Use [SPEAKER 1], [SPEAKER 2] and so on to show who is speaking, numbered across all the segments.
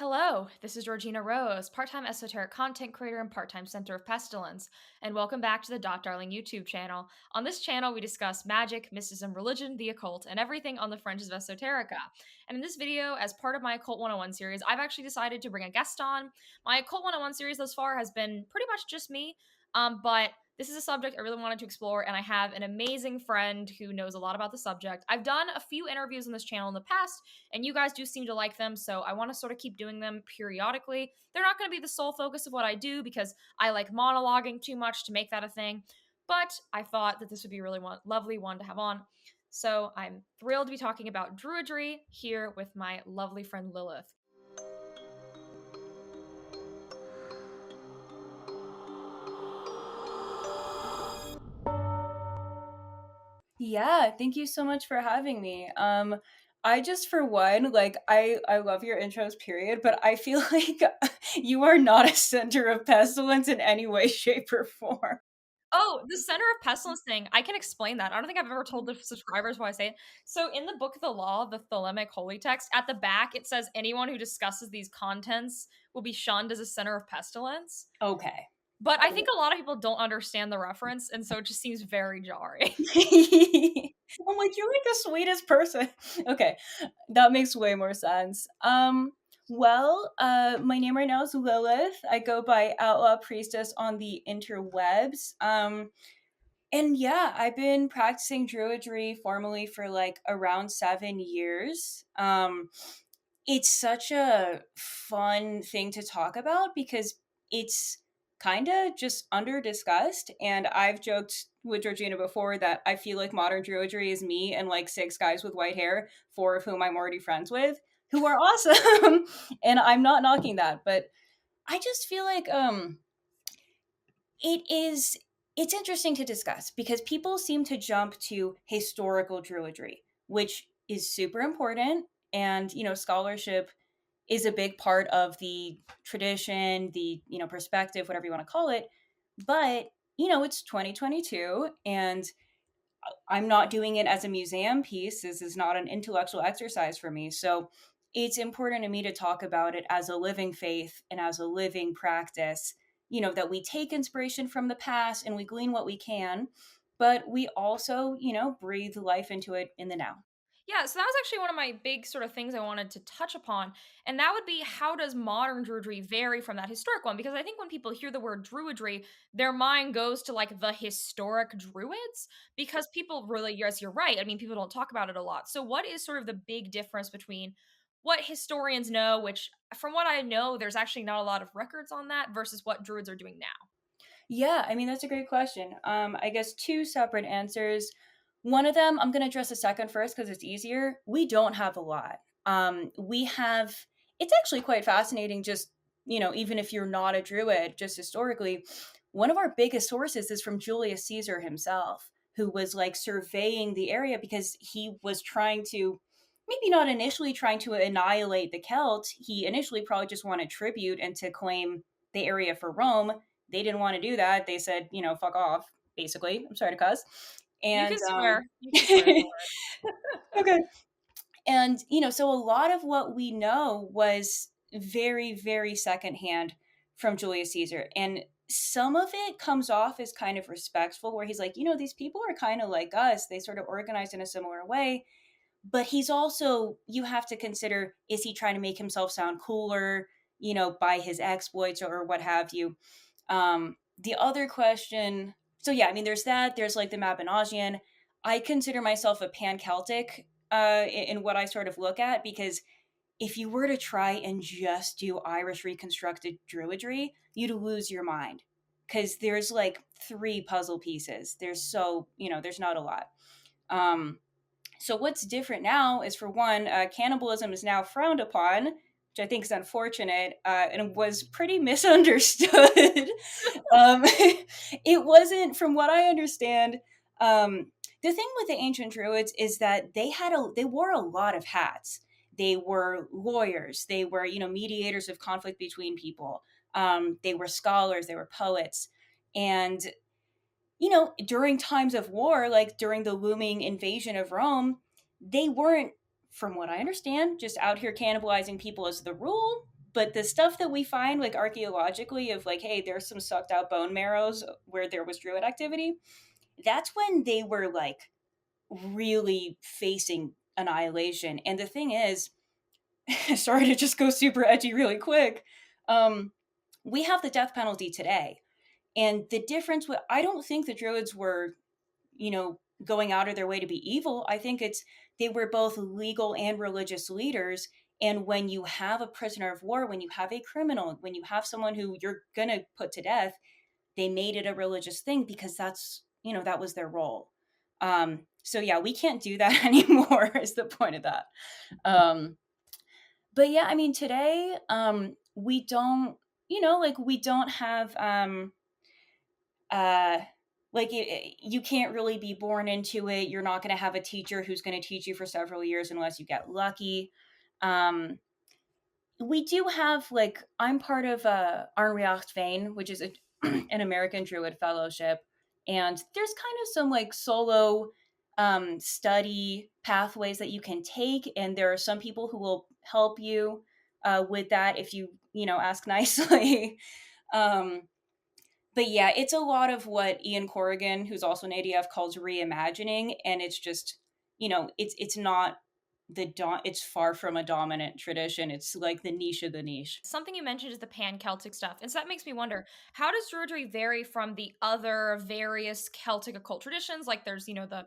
[SPEAKER 1] Hello, this is Georgina Rose, part-time esoteric content creator and part-time center of pestilence, and welcome back to the Dot Darling YouTube channel. On this channel, we discuss magic, mysticism, religion, the occult, and everything on the fringes of esoterica. And in this video, as part of my Occult 101 series, I've actually decided to bring a guest on. My Occult 101 series thus far has been pretty much just me, but this is a subject I really wanted to explore, and I have an amazing friend who knows a lot about the subject. I've done a few interviews on this channel in the past, and you guys do seem to like them, so I want to sort of keep doing them periodically. They're not going to be the sole focus of what I do because I like monologuing too much to make that a thing, but I thought that this would be a really lovely one to have on. So I'm thrilled to be talking about Druidry here with my lovely friend Lilith.
[SPEAKER 2] Yeah, thank you so much for having me. I just for one, like I love your intros period, but I feel like you are not a center of pestilence in any way, shape, or form.
[SPEAKER 1] Oh, the center of pestilence thing, I can explain that. I don't think I've ever told the subscribers why I say it. So in the Book of the Law, the Thelemic holy text, at the back it says anyone who discusses these contents will be shunned as a center of pestilence.
[SPEAKER 2] Okay.
[SPEAKER 1] But I think a lot of people don't understand the reference, and so it just seems very jarring.
[SPEAKER 2] I'm like, you're like the sweetest person. Okay, that makes way more sense. My name right now is Lilith. I go by Outlaw Priestess on the interwebs. And yeah, I've been practicing Druidry formally for like around 7 years. It's such a fun thing to talk about because it's kind of just under discussed. And I've joked with Georgina before that I feel like modern Druidry is me and like 6 guys with white hair, 4 of whom I'm already friends with, who are awesome. And I'm not knocking that, but I just feel like it is it's interesting to discuss because people seem to jump to historical Druidry, which is super important. And scholarship is a big part of the tradition, the perspective, whatever you want to call it. But it's 2022, and I'm not doing it as a museum piece. This is not an intellectual exercise for me. So it's important to me to talk about it as a living faith and as a living practice, that we take inspiration from the past and we glean what we can, but we also, breathe life into it in the now.
[SPEAKER 1] Yeah, so that was actually one of my big sort of things I wanted to touch upon, and that would be how does modern Druidry vary from that historic one? Because I think when people hear the word Druidry, their mind goes to like the historic Druids, because people really, yes, you're right. I mean, people don't talk about it a lot. So, what is sort of the big difference between what historians know, which from what I know, there's actually not a lot of records on that, versus what Druids are doing now?
[SPEAKER 2] Yeah, I mean, that's a great question. I guess two separate answers. One of them, I'm going to address the second first because it's easier. We don't have a lot. We have, it's actually quite fascinating, just, even if you're not a druid, just historically, one of our biggest sources is from Julius Caesar himself, who was like surveying the area because he was trying to, maybe not initially trying to annihilate the Celts. He initially probably just wanted tribute and to claim the area for Rome. They didn't want to do that. They said, fuck off, basically. I'm sorry to cuss.
[SPEAKER 1] You
[SPEAKER 2] And
[SPEAKER 1] can swear. You can swear. Don't
[SPEAKER 2] okay. And so a lot of what we know was very, very secondhand from Julius Caesar. And some of it comes off as kind of respectful, where he's like, these people are kind of like us. They sort of organized in a similar way. But he's also, you have to consider, is he trying to make himself sound cooler, by his exploits or what have you? The other question, so yeah, I mean, there's that. There's like the Mabinogian. I consider myself a pan-Celtic in what I sort of look at, because if you were to try and just do Irish reconstructed Druidry, you'd lose your mind, because there's like 3 puzzle pieces. There's not a lot. So what's different now is, for one, cannibalism is now frowned upon, which I think is unfortunate, and was pretty misunderstood. It wasn't, from what I understand. The thing with the ancient Druids is that they wore a lot of hats. They were lawyers. They were, mediators of conflict between people. They were scholars. They were poets. And during times of war, like during the looming invasion of Rome, they weren't, from what I understand, just out here cannibalizing people as the rule. But the stuff that we find like archaeologically of like, hey, there's some sucked out bone marrows where there was druid activity, that's when they were like really facing annihilation. And the thing is, sorry to just go super edgy really quick, we have the death penalty today. And the difference with, I don't think the druids were, going out of their way to be evil. I think it's, they were both legal and religious leaders. And when you have a prisoner of war, when you have a criminal, when you have someone who you're going to put to death, they made it a religious thing because that's, that was their role. So yeah, we can't do that anymore is the point of that. But yeah, I mean, today, we don't, like we don't have, uh, like you can't really be born into it. You're not going to have a teacher who's going to teach you for several years unless you get lucky. Um, we do have like, I'm part of Arnreacht Vane, which is an American Druid fellowship, and there's kind of some like solo study pathways that you can take, and there are some people who will help you with that if you ask nicely. um, but yeah, it's a lot of what Ian Corrigan, who's also an ADF, calls reimagining, and it's just, it's not it's far from a dominant tradition. It's like the niche of the niche.
[SPEAKER 1] Something you mentioned is the pan-Celtic stuff, and so that makes me wonder, how does Druidry vary from the other various Celtic occult traditions? Like, there's, the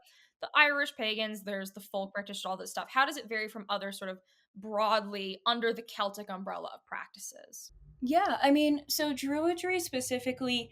[SPEAKER 1] Irish pagans, there's the folk British, all this stuff. How does it vary from other sort of broadly under the Celtic umbrella of practices?
[SPEAKER 2] Yeah, I mean, so Druidry specifically,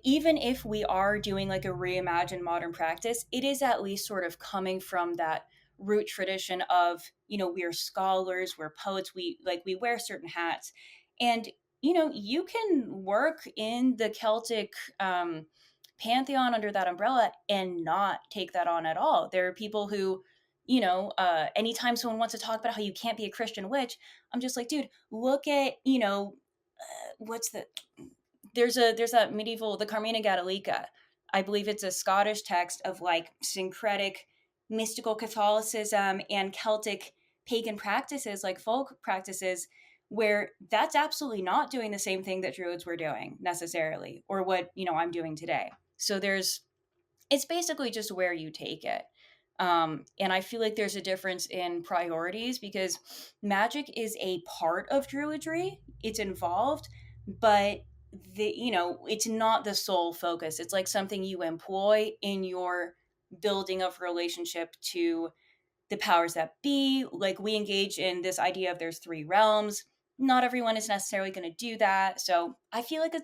[SPEAKER 2] even if we are doing like a reimagined modern practice, it is at least sort of coming from that root tradition of, we're scholars, we're poets, we wear certain hats. And, you can work in the Celtic pantheon under that umbrella and not take that on at all. There are people who, anytime someone wants to talk about how you can't be a Christian witch, I'm just like, dude, look at, what's the there's that medieval, the Carmina Gallica. I believe it's a Scottish text of like syncretic mystical Catholicism and Celtic pagan practices, like folk practices, where that's absolutely not doing the same thing that druids were doing necessarily, or what I'm doing today. So it's basically just where you take it. And I feel like there's a difference in priorities because magic is a part of druidry. It's involved, but it's not the sole focus. It's like something you employ in your building of relationship to the powers that be. Like we engage in this idea of there's three realms. Not everyone is necessarily going to do that. So I feel like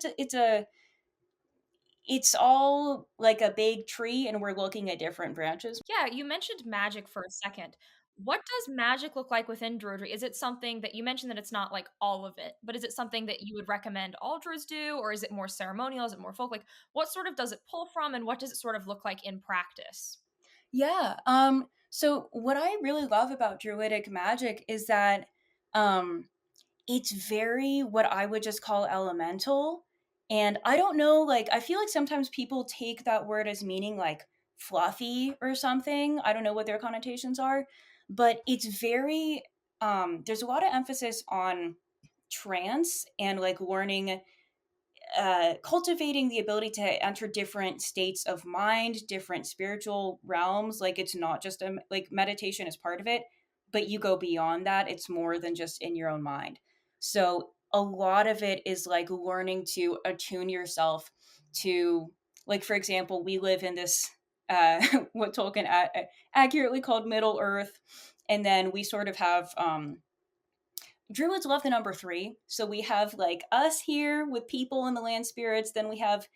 [SPEAKER 2] it's all like a big tree and we're looking at different branches.
[SPEAKER 1] Yeah, you mentioned magic for a second. What does magic look like within Druidry? Is it something that you mentioned that it's not like all of it, but is it something that you would recommend all druids do, or is it more ceremonial? Is it more folk? Like, what sort of does it pull from, and what does it sort of look like in practice?
[SPEAKER 2] Yeah. So what I really love about druidic magic is that um it's very what I would just call elemental. And I don't know, like I feel like sometimes people take that word as meaning like fluffy or something. I don't know what their connotations are, but it's very there's a lot of emphasis on trance and like learning, cultivating the ability to enter different states of mind, different spiritual realms. Like it's not just like meditation is part of it, but you go beyond that. It's more than just in your own mind. So a lot of it is like learning to attune yourself to, like for example, we live in this what Tolkien accurately called Middle Earth, and then we sort of have druids love the number three. So we have like us here with people and the land spirits. Then we have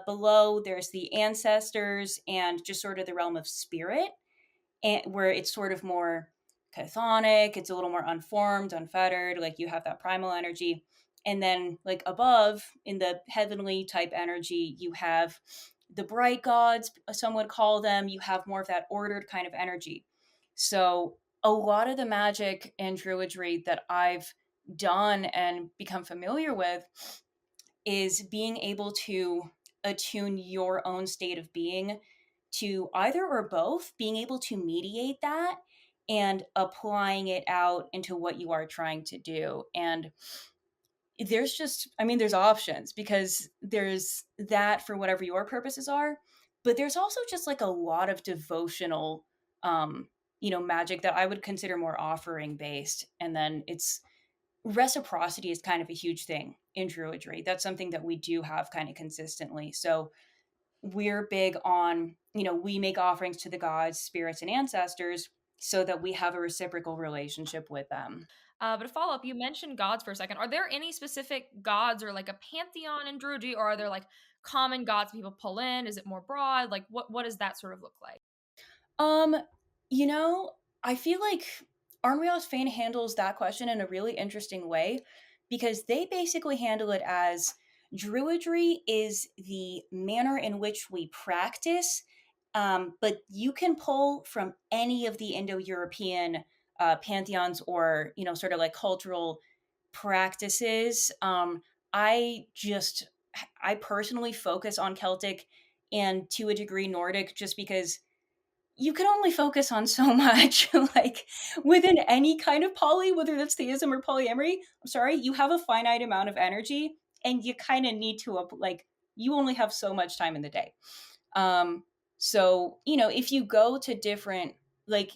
[SPEAKER 2] below, there's the ancestors and just sort of the realm of spirit, and where it's sort of more chthonic. It's a little more unformed, unfettered. Like you have that primal energy. And then like above in the heavenly type energy, you have the bright gods, some would call them. You have more of that ordered kind of energy. So a lot of the magic and druidry that I've done and become familiar with is being able to attune your own state of being to either or both, being able to mediate that and applying it out into what you are trying to do. And there's just, I mean, there's options because there's that for whatever your purposes are, but there's also just like a lot of devotional, um, magic that I would consider more offering based. And then it's reciprocity is kind of a huge thing in Druidry. That's something that we do have kind of consistently. So we're big on, we make offerings to the gods, spirits, and ancestors so that we have a reciprocal relationship with them.
[SPEAKER 1] But a follow up, you mentioned gods for a second. Are there any specific gods or like a pantheon in Druidry, or are there like common gods people pull in? Is it more broad? Like what does that sort of look like?
[SPEAKER 2] Um, you know, I feel like Arnrios Fane handles that question in a really interesting way because they basically handle it as Druidry is the manner in which we practice, but you can pull from any of the Indo-European pantheons or sort of like cultural practices. I just I personally focus on Celtic and to a degree Nordic just because you can only focus on so much like within any kind of poly, whether that's theism or polyamory. I'm sorry, you have a finite amount of energy and you kind of need to like you only have so much time in the day. So if you go to different like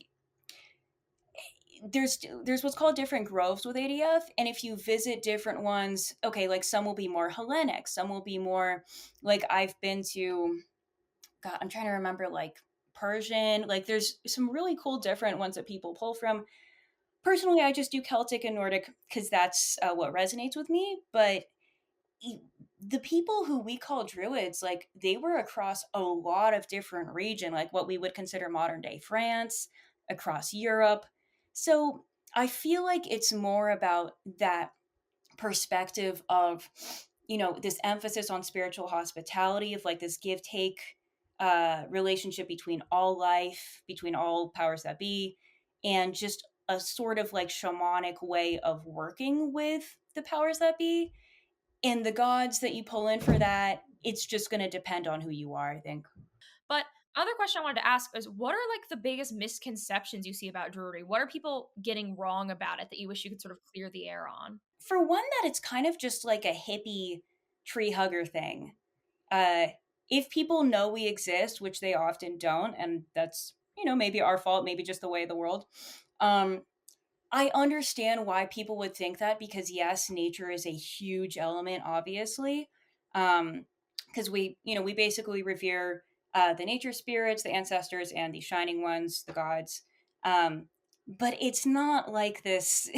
[SPEAKER 2] there's what's called different groves with ADF, and if you visit different ones, okay, like some will be more Hellenic, some will be more like I've been to, God, I'm trying to remember, like Persian. Like there's some really cool different ones that people pull from. Personally, I just do Celtic and Nordic because that's what resonates with me. But the people who we call druids, like they were across a lot of different region, like what we would consider modern day France, across Europe. So I feel like it's more about that perspective of this emphasis on spiritual hospitality, of like this give take relationship between all life, between all powers that be, and just a sort of like shamanic way of working with the powers that be. And the gods that you pull in for that, it's just going to depend on who you are, I think.
[SPEAKER 1] But other question I wanted to ask is what are like the biggest misconceptions you see about Druidry? What are people getting wrong about it that you wish you could sort of clear the air on?
[SPEAKER 2] For one, that it's kind of just like a hippie tree hugger thing. uh, if people know we exist, which they often don't, and that's maybe our fault, maybe just the way of the world. Um, I understand why people would think that because yes, nature is a huge element, obviously, because we basically revere the nature spirits, the ancestors, and the shining ones, the gods. But it's not like this.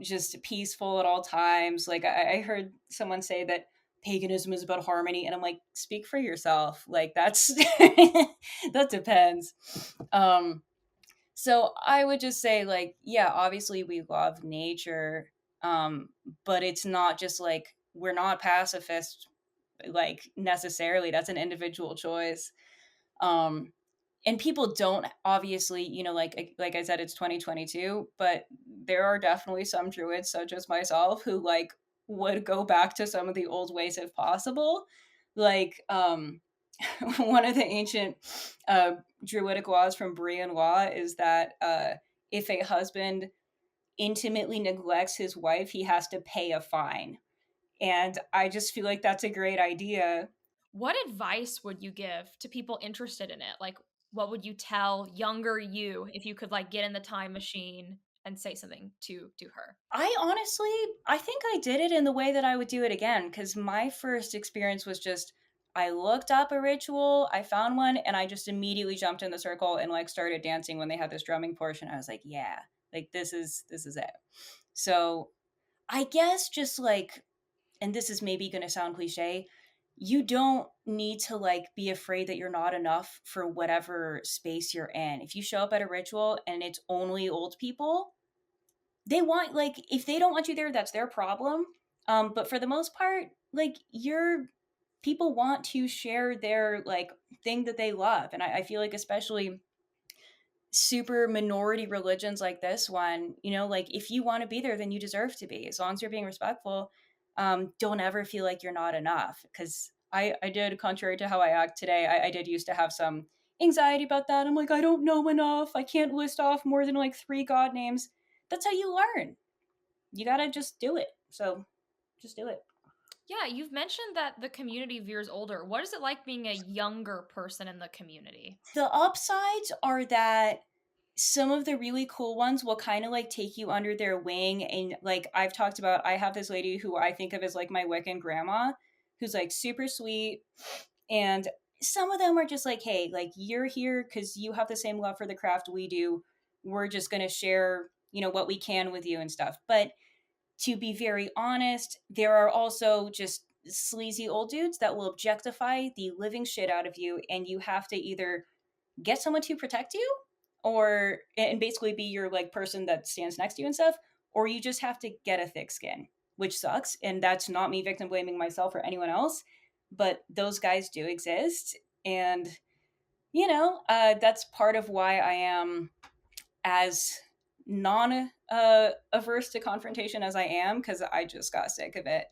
[SPEAKER 2] Just peaceful at all times. Like I heard someone say that paganism is about harmony, and I'm like, speak for yourself. Like that's that depends. So I would just say, like, yeah, obviously we love nature, but it's not just like we're not pacifist, like necessarily. That's an individual choice. Um, and people don't obviously, like I said, it's 2022, but there are definitely some druids, such as myself, who like would go back to some of the old ways if possible. Like, one of the ancient druidic laws from Brian law is that if a husband intimately neglects his wife, he has to pay a fine. And I just feel like that's a great idea.
[SPEAKER 1] What advice would you give to people interested in it? Like, what would you tell younger you if you could like get in the time machine and say something to her?
[SPEAKER 2] I honestly, I think I did it in the way that I would do it again because my first experience was just I looked up a ritual, I found one, and I just immediately jumped in the circle and like started dancing when they had this drumming portion. I was like, yeah, like this is it. So I guess just like, and this is maybe going to sound cliche, you don't need to like be afraid that you're not enough for whatever space you're in. If you show up at a ritual and it's only old people, they want, like, if they don't want you there, that's their problem. But for the most part, like, your people want to share their like thing that they love. And I feel like especially super minority religions like this one, like if you want to be there, then you deserve to be, as long as you're being respectful. Don't ever feel like you're not enough. Because I did, contrary to how I act today, I did used to have some anxiety about that. I'm like, I don't know enough. I can't list off more than like 3 god names. That's how you learn. You gotta just do it. So just do it.
[SPEAKER 1] Yeah, you've mentioned that the community veers older. What is it like being a younger person in the community?
[SPEAKER 2] The upsides are that some of the really cool ones will kind of like take you under their wing. And like I've talked about, I have this lady who I think of as like my Wiccan grandma, who's like super sweet. And some of them are just like, hey, like you're here because you have the same love for the craft we do. We're just going to share, what we can with you and stuff. But to be very honest, there are also just sleazy old dudes that will objectify the living shit out of you. And you have to either get someone to protect you or and basically be your like person that stands next to you and stuff, or you just have to get a thick skin, which sucks. And that's not me victim blaming myself or anyone else, but those guys do exist. And that's part of why I am as non averse to confrontation as I am, because I just got sick of it.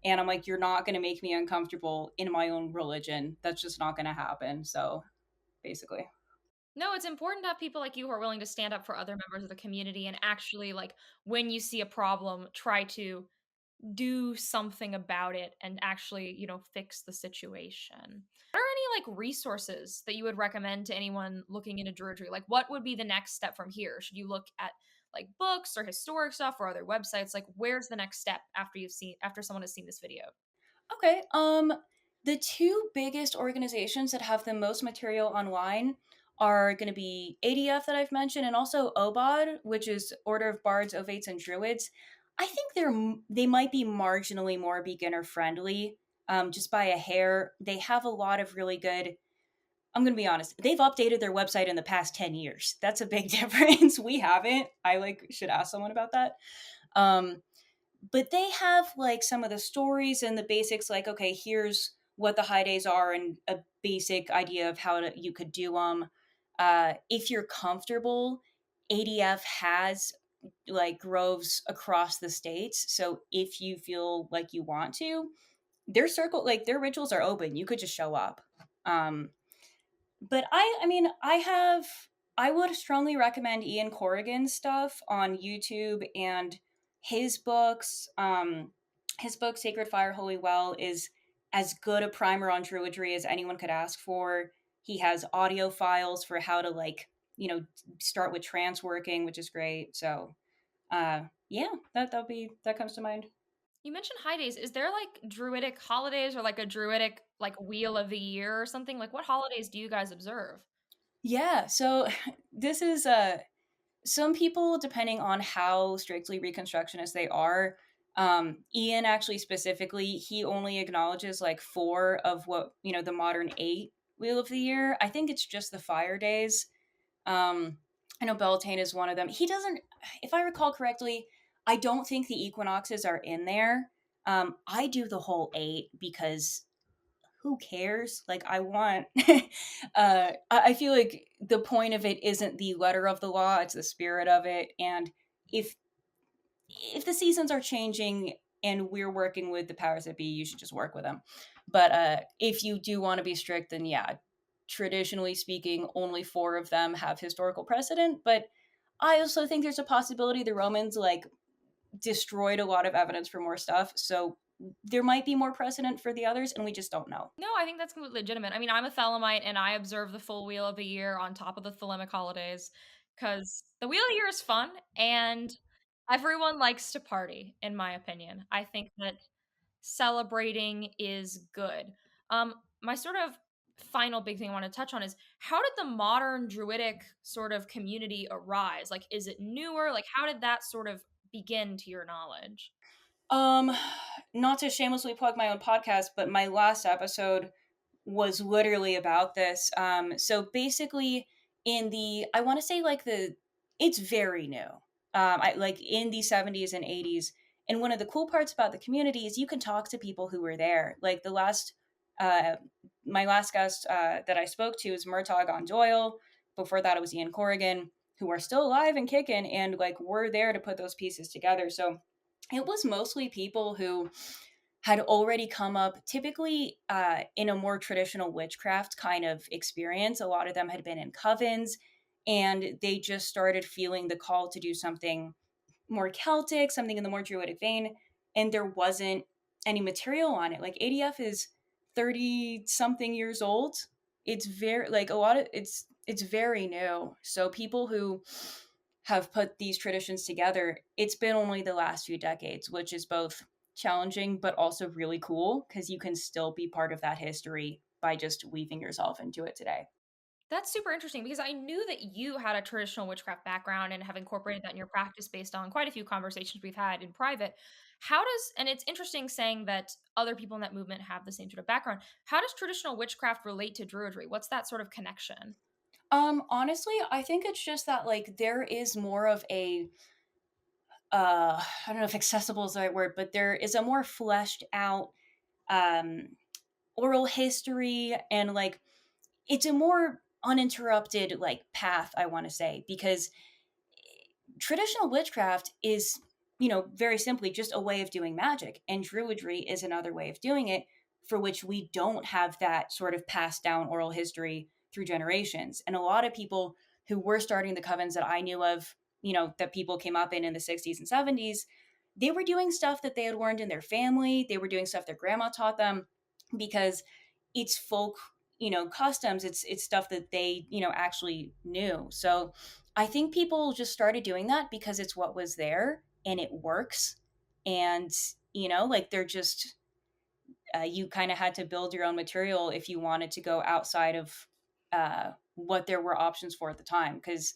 [SPEAKER 2] And I'm like, you're not going to make me uncomfortable in my own religion. That's just not going to happen. So basically.
[SPEAKER 1] No, it's important to have people like you who are willing to stand up for other members of the community and actually, like, when you see a problem, try to do something about it and actually, fix the situation. What are any like resources that you would recommend to anyone looking into Druidry? Like, what would be the next step from here? Should you look at like books or historic stuff or other websites? Like, where's the next step after someone has seen this video?
[SPEAKER 2] Okay. The two biggest organizations that have the most material online are going to be ADF that I've mentioned, and also OBOD, which is Order of Bards, Ovates, and Druids. I think they might be marginally more beginner friendly, just by a hair. They have a lot of really good. I'm going to be honest. They've updated their website in the past 10 years. That's a big difference. We haven't. I should ask someone about that. Um, but they have like some of the stories and the basics, like, okay, here's what the high days are and a basic idea of you could do them. If you're comfortable, ADF has like groves across the states, so if you feel like you want to, their rituals are open. You could just show up. um but I would strongly recommend Ian Corrigan's stuff on YouTube, and his books. His book Sacred Fire Holy Well is as good a primer on druidry as anyone could ask for. He has audio files for how to start with trance working, which is great. So yeah, that comes to mind.
[SPEAKER 1] You mentioned high days. Is there like druidic holidays or like a druidic like wheel of the year or something? Like, what holidays do you guys observe?
[SPEAKER 2] Yeah, so this is some people, depending on how strictly reconstructionist they are. Ian actually specifically, he only acknowledges like 4 of what the modern 8 wheel of the year. I think it's just the fire days. I know Beltane is one of them. He doesn't, if I recall correctly, I don't think the equinoxes are in there. I do the whole 8 because who cares? Like, I want I feel like the point of it isn't the letter of the law, it's the spirit of it. And if the seasons are changing and we're working with the powers that be, you should just work with them. But if you do want to be strict, then yeah, traditionally speaking, only 4 of them have historical precedent. But I also think there's a possibility the Romans like destroyed a lot of evidence for more stuff, so there might be more precedent for the others, and we just don't know.
[SPEAKER 1] No, I think that's completely legitimate. I mean, I'm a Thelemite and I observe the full wheel of the year on top of the Thelemic holidays because the wheel of the year is fun and everyone likes to party, in my opinion. I think that celebrating is good. My sort of final big thing I want to touch on is how did the modern druidic sort of community arise? Like, is it newer? Like, how did that sort of begin to your knowledge?
[SPEAKER 2] Um, Not to shamelessly plug my own podcast, but my last episode was literally about this. So basically, I want to say like it's very new. I like in the 70s and 80s. And one of the cool parts about the community is you can talk to people who were there. Like uh, my last guest that I spoke to is Murtagh on Doyle. Before that, it was Ian Corrigan, who are still alive and kicking, and like we're there to put those pieces together. So it was mostly people who had already come up, typically in a more traditional witchcraft kind of experience. A lot of them had been in covens, and they just started feeling the call to do something more Celtic, something in the more druidic vein, and there wasn't any material on it. Like ADF is 30 something years old. It's very like a lot of it's very new. So people who have put these traditions together, it's been only the last few decades, which is both challenging but also really cool because you can still be part of that history by just weaving yourself into it today.
[SPEAKER 1] That's super interesting because I knew that you had a traditional witchcraft background and have incorporated that in your practice based on quite a few conversations we've had in private. How does, and it's interesting saying that other people in that movement have the same sort of background. How does traditional witchcraft relate to druidry? What's that sort of connection?
[SPEAKER 2] Honestly, I think it's just that like there is more of a I don't know if accessible is the right word, but there is a more fleshed out um oral history, and like it's a more uninterrupted like path, I want to say, because traditional witchcraft is, very simply just a way of doing magic, and druidry is another way of doing it for which we don't have that sort of passed down oral history through generations. And a lot of people who were starting the covens that I knew of, that people came up in the 60s and 70s, they were doing stuff that they had learned in their family, they were doing stuff their grandma taught them, because it's folk, customs, it's stuff that they, actually knew. So I think people just started doing that because it's what was there and it works. And, like they're just, you kind of had to build your own material if you wanted to go outside of what there were options for at the time. Because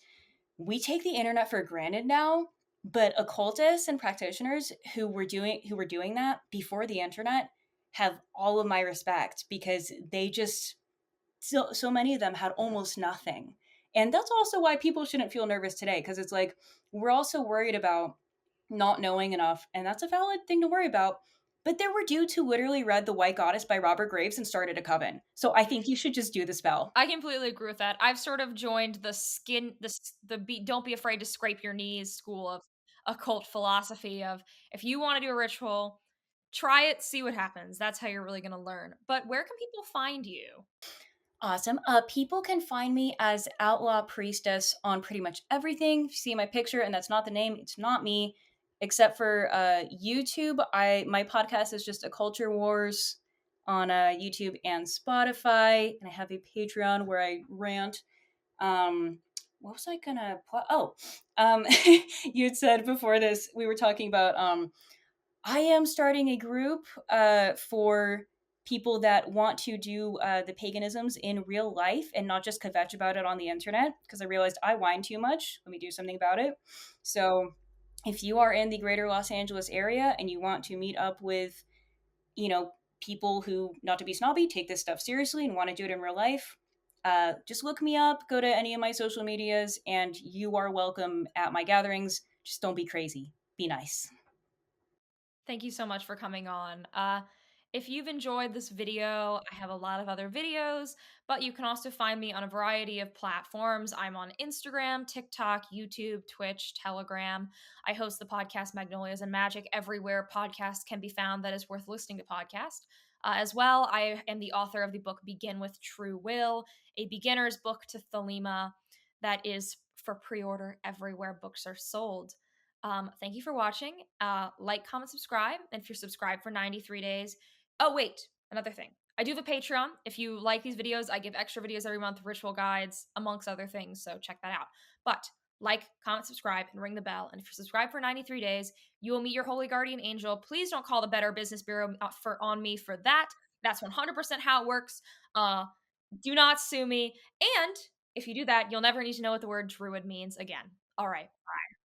[SPEAKER 2] we take the internet for granted now, but occultists and practitioners who were doing that before the internet have all of my respect, because they just, so many of them had almost nothing. And that's also why people shouldn't feel nervous today, because it's like we're also worried about not knowing enough, and that's a valid thing to worry about. But there were dudes who literally read The White Goddess by Robert Graves and started a coven. So I think you should just do the spell.
[SPEAKER 1] I completely agree with that. I've sort of joined the skin, the be, don't be afraid to scrape your knees school of occult philosophy of if you want to do a ritual, try it, see what happens. That's how you're really going to learn. But where can people find you?
[SPEAKER 2] Awesome. People can find me as Outlaw Priestess on pretty much everything. If you see my picture and that's not the name, it's not me. Except for YouTube, my podcast is just a Culture Wars on YouTube and Spotify, and I have a Patreon where I rant. What was I gonna? You had said before this we were talking about I am starting a group for people that want to do the paganisms in real life and not just kvetch about it on the internet, because I realized I whine too much. Let me do something about it. So if you are in the greater Los Angeles area and you want to meet up with, people who, not to be snobby, take this stuff seriously and want to do it in real life, just look me up, go to any of my social medias, and you are welcome at my gatherings. Just don't be crazy. Be nice.
[SPEAKER 1] Thank you so much for coming on. If you've enjoyed this video, I have a lot of other videos, but you can also find me on a variety of platforms. I'm on Instagram, TikTok, YouTube, Twitch, Telegram. I host the podcast Magnolias and Magic everywhere podcasts can be found that is worth listening to podcast. As well, I am the author of the book Begin with True Will, a beginner's book to Thelema that is for pre-order everywhere books are sold. Thank you for watching. Like, comment, subscribe. And if you're subscribed for 93 days, oh, wait, another thing. I do have a Patreon. If you like these videos, I give extra videos every month, ritual guides, amongst other things. So check that out. But like, comment, subscribe, and ring the bell. And if you're subscribed for 93 days, you will meet your holy guardian angel. Please don't call the Better Business Bureau on me for that. That's 100% how it works. Do not sue me. And if you do that, you'll never need to know what the word druid means again. All right.